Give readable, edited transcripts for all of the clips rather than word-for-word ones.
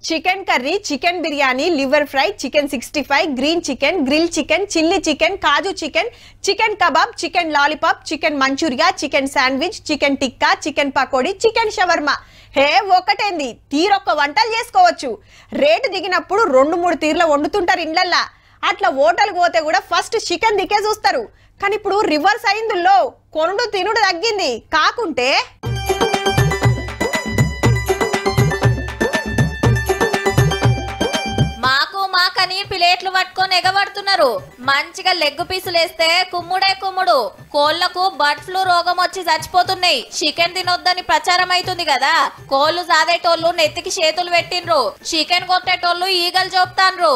Chicken curry, chicken biryani, liver fry, chicken 65, green chicken, grill chicken, chilli chicken, kaju chicken, chicken kebab, chicken lollipop, chicken Manchuria, chicken sandwich, chicken tikka, chicken pakodi, chicken shawarma. Hey ఒకటేంది తీరొక్క వంటలు చేసుకోవచ్చు. Rate దిగినప్పుడు 2-3 తీర్ల వండుతుంటారు ఇండ్లల్లా. అట్లా హోటల్కి పోతే కూడా ఫస్ట్ చికెన్ దిక్కే చూస్తారు. కానీ ఇప్పుడు రివర్స్ అయిందుల్లో కొనుడు తినుడు తగ్గింది. కాకుంటే మాకని ప్లేట్లు పట్టుకొని ఎగబడుతున్నారు. మంచిగా లెగ్ పీసులు వేస్తే కుమ్ముడే కుమ్ముడు. కోళ్లకు బర్డ్ ఫ్లూ రోగం వచ్చి చచ్చిపోతున్నాయి. చికెన్ తినొద్దని ప్రచారం అవుతుంది కదా. కోళ్లు సాదేటోళ్ళు నెత్తికి చేతులు పెట్టిండ్రు. చికెన్ కొట్టేటోళ్ళు ఈగలు చూపుతాండ్రు.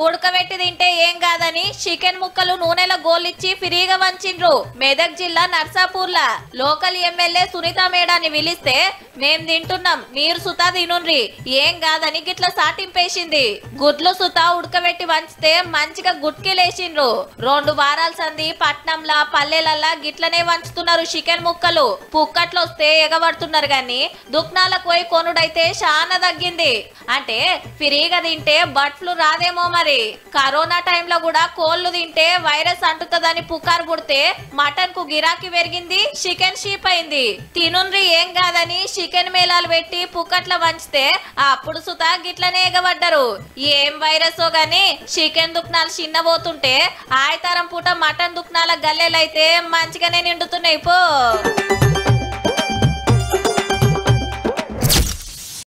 ఉడకబెట్టి తింటే ఏం కాదని చికెన్ ముక్కలు నూనెలో గోలిచ్చి ఫ్రీగా వంచిండ్రు. మెదక్ జిల్లా నర్సాపూర్లా లోకల్ ఎమ్మెల్యే సునీత మేడాన్ని పిలిస్తే మేం తింటున్నాం, మీరు సుతా తినుండ్రి, ఏం కాదని గిట్ల సాటింపేసింది. గుడ్లు సుతా ఉడకబెట్టి వంచితే మంచిగా గుట్కిలేసిండ్రు. 2 వారాల సంది పట్నంలా పల్లెలల్లా గిట్లనే వంచుతున్నారు చికెన్ ముక్కలు. పుక్కట్లు వస్తే ఎగబడుతున్నారు గాని దుకాణాలకు పోయి కొనుడైతే చాలా తగ్గింది. అంటే ఫ్రీగా తింటే బర్డ్ ఫ్లూ రాదేమో మరి. కరోనా టైంలో కూడా కోళ్లు తింటే వైరస్ అంటుతుందని పుకారు పుడితే మటన్ కు గిరాకీ పెరిగింది, చికెన్ షీప్ అయింది. తినుండ్రి ఏం కాదని చికెన్ మేళాలు పెట్టి పుక్కట్ల వంచితే అప్పుడు సుతా గిట్లనే ఎగబడ్డరు. ఏం వైరసో గాని చికెన్ దుకాణాలు చిన్నబోతుంటే ఆయతరం పూట మటన్ దుకాణాల గల్లెలైతే మంచిగానే నిండుతున్నాయి పో.